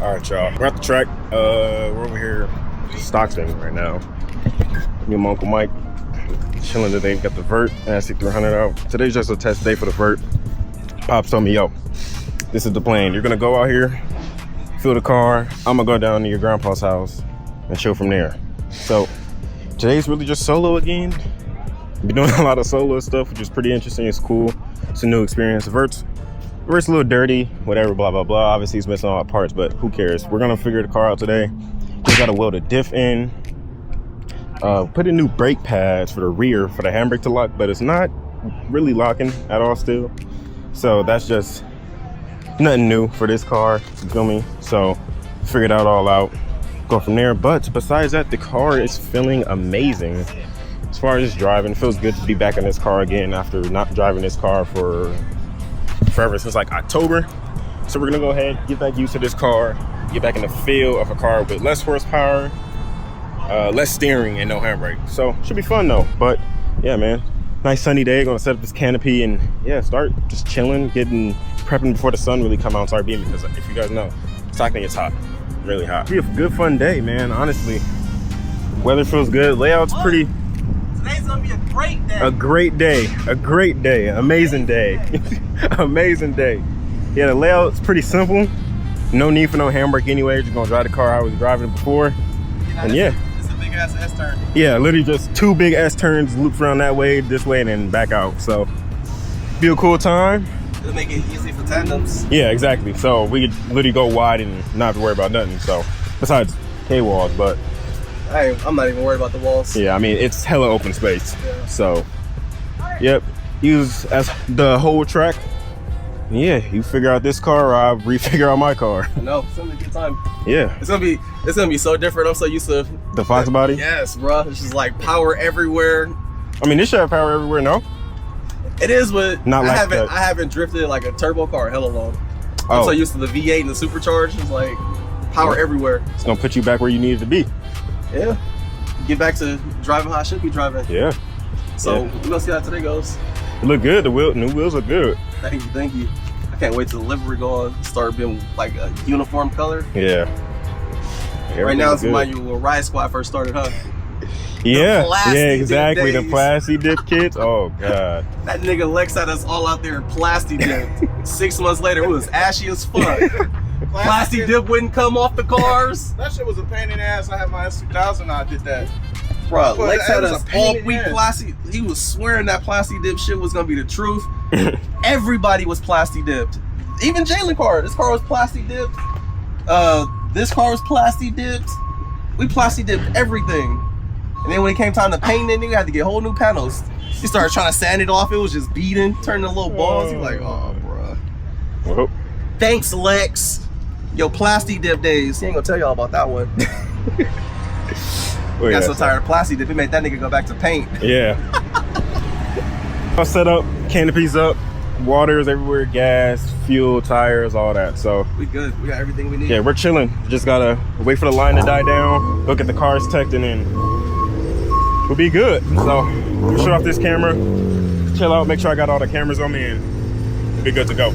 All right, y'all. We're at the track. We're over here, Stockton right now. Me and my Uncle Mike chilling today. Got the Vert SC300 out. Today's just a test day for the Vert. Pops told me, yo, this is the plan. You're gonna go out here, fill the car. I'm gonna go down to your grandpa's house and chill from there. So today's really just solo again. Been doing a lot of solo stuff, which is pretty interesting. It's cool. It's a new experience. The Vert's a little dirty, whatever, blah, blah, blah. Obviously, he's missing all the parts, but who cares? We're gonna figure the car out today. We gotta weld a diff in. Put in new brake pads for the rear for the handbrake to lock, but it's not really locking at all still. So that's just nothing new for this car, you feel me? So figured it all out, go from there. But besides that, the car is feeling amazing. As far as driving, it feels good to be back in this car again after not driving this car for forever, since like October. So we're gonna go ahead, get back used to this car, get back in the feel of a car with less horsepower, less steering and no handbrake. So should be fun though. But yeah, man, nice sunny day. Gonna set up this canopy and yeah, start just chilling, prepping before the sun really come out and start beaming, because if you guys know, Stockton gets hot, really hot. Be a good fun day, man, honestly. Weather feels good, layout's pretty. Today's gonna be a great day. A great day, a great day, amazing day. Amazing day. Yeah, the layout's pretty simple. No need for no handbrake anyway. Just gonna drive the car how I was driving it before. And yeah. It's a big ass S-turn. Yeah, literally just 2 big S-turns, loops around that way, this way, and then back out. So, be a cool time. It'll make it easy for tandems. Yeah, exactly. So, we could literally go wide and not have to worry about nothing. So, besides K-walls, but I'm not even worried about the walls. yeah, I mean, it's hella open space. Yeah. So, yep, use as the whole track. Yeah, you figure out this car, or I'll refigure out my car. No, it's gonna be a good time. Yeah. It's gonna be so different. I'm so used to The Fox body? Yes, bro. It's just like power everywhere. I mean, this should have power everywhere, no? It is, but Not like I haven't drifted like a turbo car hella long. I'm Oh. so used to the V8 and the supercharged. It's like power everywhere. It's gonna put you back where you needed to be. Yeah. Get back to driving how I should be driving. Yeah. So Yeah. we're gonna see how today goes. It look good. The new wheels look good. Thank you. I can't wait till the livery go on, start being like a uniform color. Yeah. Right now it's good. my when Riot Squad first started, huh? Yeah. plastic Yeah, dip exactly. The days. plastic dip kits. Oh god. That nigga Lex had us all out there plastic dip. 6 months later, it was ashy as fuck. Plastic dip wouldn't come off the cars. That shit was a pain in the ass. I had my S2000, I did that. Bro, But Lex that had was a us pain all in the week ass. plastic. He was swearing that plastic dip shit was gonna be the truth. Everybody was plastic dipped. Even Jalen car. This car was plastic dipped. This car was plastic dipped. We plastic dipped everything. And then when it came time to paint it, you had to get whole new panels. He started trying to sand it off. It was just beating, turning little balls. He's like, oh, bro. Well, Thanks, Lex. Yo, plastic dip days. He ain't gonna tell y'all about that one. well, Got yeah. so tired of plastic dip, he made that nigga go back to paint. Yeah. I'll set up, canopies up, waters everywhere, gas, fuel, tires, all that. So We good. We got everything we need. yeah, we're chilling. Just gotta wait for the line to die down, look at the cars teched, and then we'll be good. So we'll shut off this camera, chill out, make sure I got all the cameras on me, and we'll be good to go.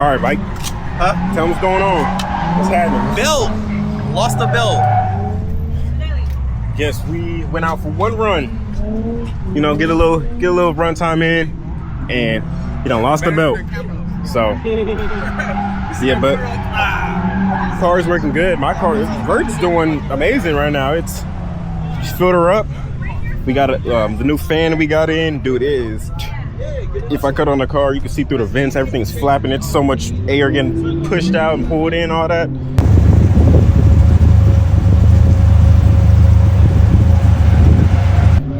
All right, Mike. Huh? Tell them what's going on. What's happening? Bill. Lost the bill. guess we went out for one run. You know, get a little run time in, and you know, lost the belt. So yeah, but car is working good. My car, Vert's doing amazing right now. It's just filled her up. We got the new fan we got in, dude. If I cut on the car, you can see through the vents. Everything's flapping. It's so much air getting pushed out and pulled in, all that.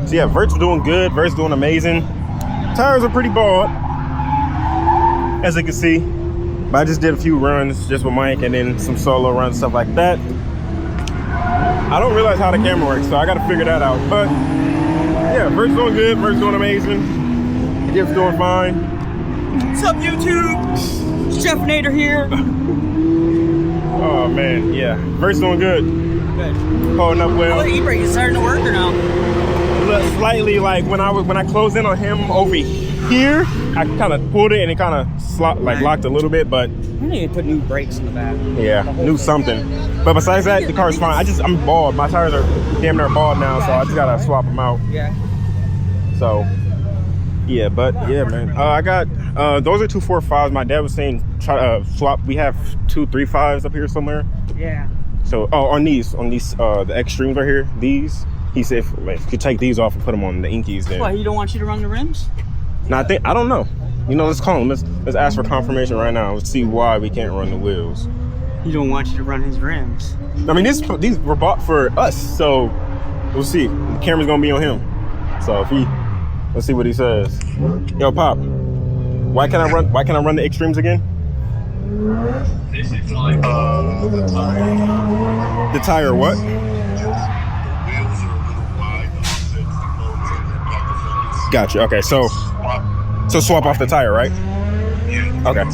So yeah, Vert's doing good. Vert's doing amazing. Tires are pretty bald, as you can see. But I just did a few runs just with Mike and then some solo runs, stuff like that. I don't realize how the camera works, so I got to figure that out. But yeah, Vert's doing good. Vert's doing amazing. Gift's doing fine. What's up, YouTube? Chef Nader here. Oh man, yeah. Vert's doing good. Good. Holding up well. How the e-brake is starting to work or no? Slightly, like when I closed in on him over here, I kind of pulled it and it kind of locked a little bit, but I need to put new brakes in the back. yeah, knew something. But besides that, the car's fine. I'm bald. My tires are damn near bald now, so I just gotta swap them out. Yeah. So yeah, but yeah, man. I got those are 2 4.5s. My dad was saying try swap. We have 2 3.5s up here somewhere. Yeah. So on these the extremes right here, these. He said if you could take these off and put them on the Inkies, then. What, he don't want you to run the rims? No, I don't know. You know, let's call him. Let's ask for confirmation right now. Let's see why we can't run the wheels. He don't want you to run his rims. I mean, these were bought for us, so we'll see. The camera's gonna be on him. So let's see what he says. Yo, Pop, why can't I run the extremes again? The tire what? Gotcha. Okay, so swap off the tire, right? Okay.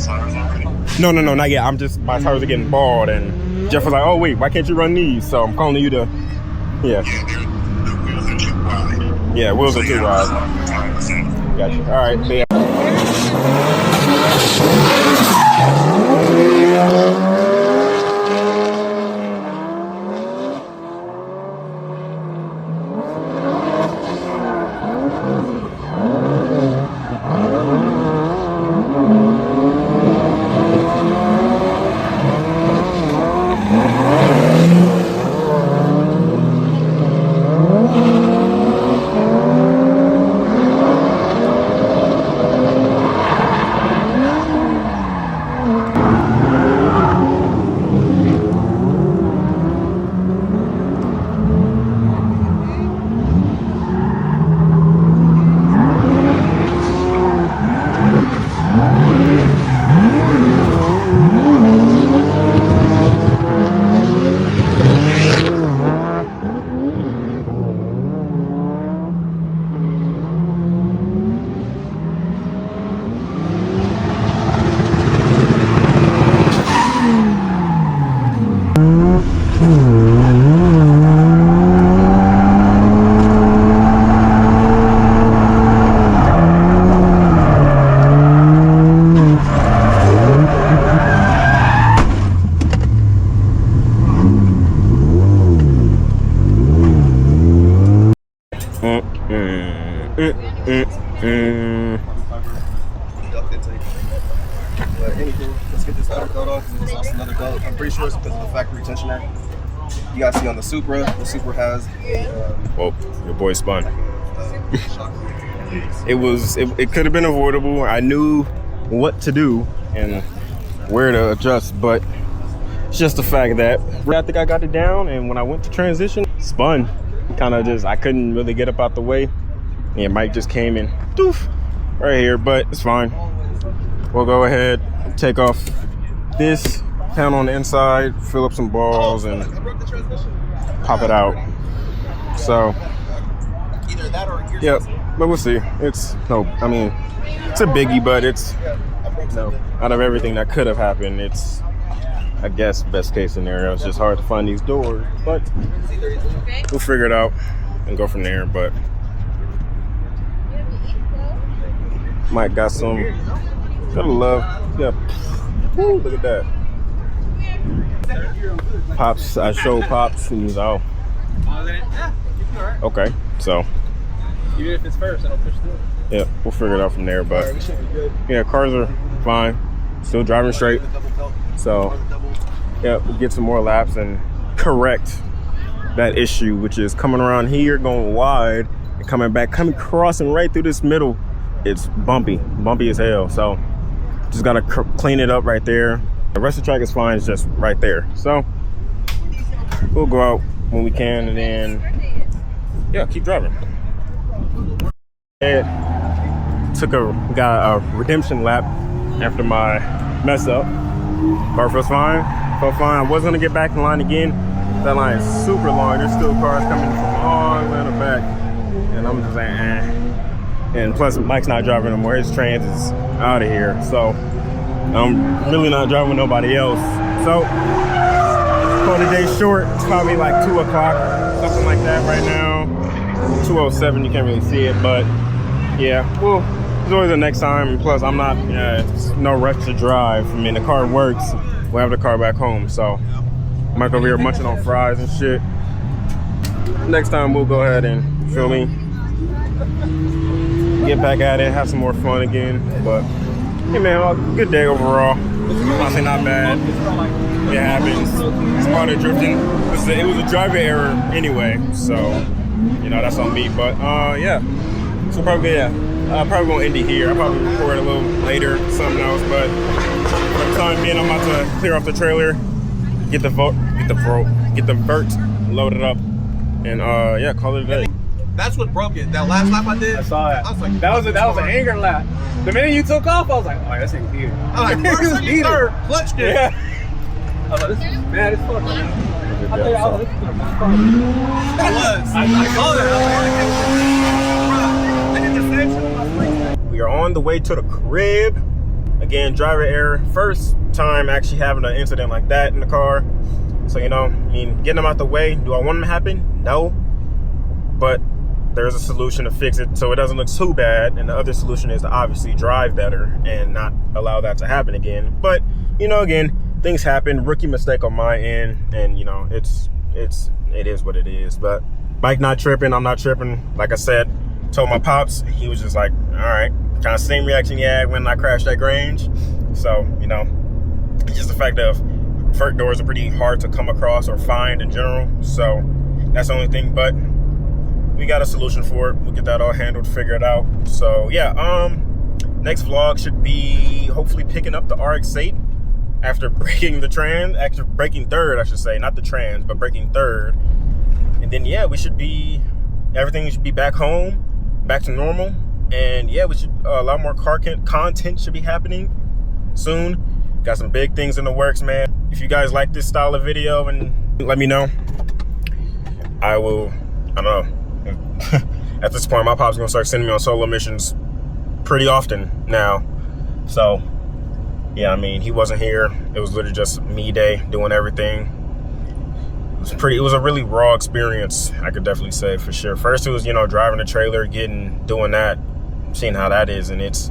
No, not yet. My tires are getting bald, and Jeff was like, "Oh wait, why can't you run these?" So I'm calling you to, yeah. Yeah, wheels are too wide. Gotcha. All right. Yeah. Let's get this other coat off because it's also another coat. I'm pretty sure it's because of the factory tensioner. You guys see on the Supra has well, your boy spun. It could have been avoidable. I knew what to do and where to adjust, but it's just the fact that I think I got it down, and when I went to transition, spun. Kind of just, I couldn't really get up out the way. And Mike just came in, doof, right here, but it's fine. We'll go ahead, take off this panel on the inside, fill up some balls, and pop it out. So, yeah, but we'll see. It's a biggie, but it's out of everything that could have happened, it's, I guess, best case scenario. It's just hard to find these doors, but we'll figure it out and go from there. But Mike got some, gotta love, yeah. Woo, look at that. Pops, I showed Pops, and he was out. Yeah, you'll be alright. Okay, so Even if it's first, it'll push through. yeah, we'll figure it out from there. But We should be good. yeah, cars are fine. Still driving straight. So yeah, we'll get some more laps and correct that issue, which is coming around here, going wide, and coming back, crossing right through this middle. It's bumpy as hell. So just gotta clean it up right there. The rest of the track is fine. It's just right there. So we'll go out when we can, and then yeah, keep driving. Got a redemption lap after my mess up. Car feels fine. Felt fine. I was gonna get back in line again. That line is super long. There's still cars coming from all the way in the back, and I'm just like, eh. And plus, Mike's not driving anymore. His trans is out of here, so I'm really not driving with nobody else. So, call the day short. It's probably like 2 o'clock, something like that right now. 2:07. You can't really see it, but yeah. Well, there's always the next time. And plus, I'm not. It's no rush to drive. I mean, the car works. We'll have the car back home. So, Mike over here munching on fries and shit. Next time, we'll go ahead and feel me. Get back at it, have some more fun again. But hey man, good day overall. Honestly, not bad. It happens. It's part of drifting. It was a driver error anyway, so you know that's on me. But yeah, so probably probably won't end it here. I'll probably record a little later, something else. But for the time being, I'm about to clear off the trailer, get the vert loaded up, and yeah, call it a day. That's what broke it. That last lap I did. I saw that. I was like, that was an anger lap. The minute you took off, I was like, oh, that's ain't here. I was like, first, second, third, clutched it. Yeah. I was like, this is mad as fuck. I thought I was I saw that. I did the same shit on my screen. We are on the way to the crib. Again, driver error. First time actually having an incident like that in the car. So, you know, I mean, getting them out the way. Do I want them to happen? No. But there's a solution to fix it so it doesn't look too bad. And the other solution is to obviously drive better and not allow that to happen again. But, you know, again, things happen. Rookie mistake on my end. And, you know, it is what it is. But Mike not tripping. I'm not tripping. Like I said, told my pops. He was just like, all right. Kind of same reaction he had when I crashed at Grange. So, you know, just the fact of vert doors are pretty hard to come across or find in general. So that's the only thing. But we got a solution for it. We'll get that all handled, figure it out. So yeah, next vlog should be hopefully picking up the RX-8 after breaking the trans, actually breaking third, I should say, not the trans, but breaking third. And then yeah, everything should be back home, back to normal. And yeah, we should a lot more car content should be happening soon. Got some big things in the works, man. If you guys like this style of video, and let me know. I don't know. At this point, my pop's gonna start sending me on solo missions pretty often now. So yeah, I mean, he wasn't here. It was literally just me day doing everything. It was a really raw experience, I could definitely say, for sure. First it was, you know, driving a trailer, doing that, seeing how that is, and it's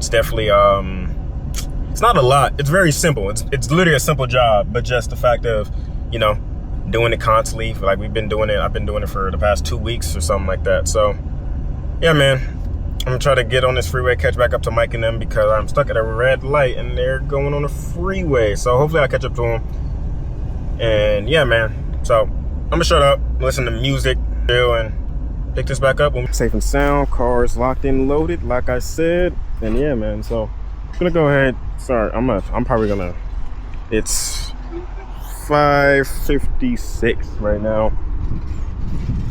definitely it's not a lot. It's very simple. It's literally a simple job, but just the fact of, you know, doing it constantly. Like I've been doing it for the past 2 weeks or something like that. So yeah, man, I'm gonna try to get on this freeway, catch back up to Mike and them, because I'm stuck at a red light and they're going on a freeway. So hopefully I'll catch up to them. And yeah, man, so I'm gonna shut up, listen to music, and pick this back up. Safe and sound, cars locked in, loaded, like I said. And yeah, man, so I'm gonna go ahead. Sorry, I'm probably gonna, it's 5:56 right now,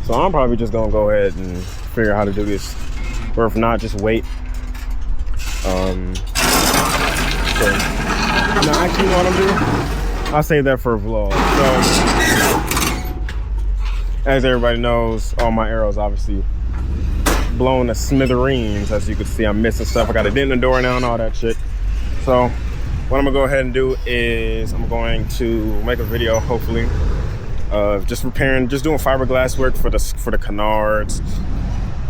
so I'm probably just gonna go ahead and figure out how to do this, or if not, just wait. So, no, actually, you know what I'm doing? I'll save that for a vlog. So, as everybody knows, all my arrows obviously blown to smithereens. As you can see, I'm missing stuff. I got a dent in the door now and all that shit. So what I'm gonna go ahead and do is I'm going to make a video, hopefully, of just repairing, just doing fiberglass work for the canards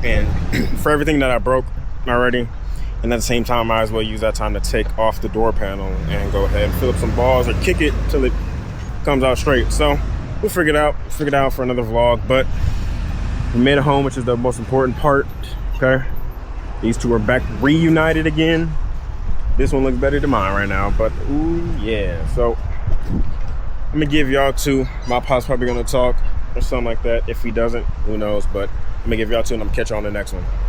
and for everything that I broke already. And at the same time, I might as well use that time to take off the door panel and go ahead and fill up some balls or kick it till it comes out straight. So we'll figure it out for another vlog. But we made it home, which is the most important part. Okay, these two are back reunited again. This one looks better than mine right now, but ooh yeah. So I'm gonna give y'all two. My pop's probably gonna talk or something like that. If he doesn't, who knows? But I'm gonna give y'all two, and I'm gonna catch you on the next one.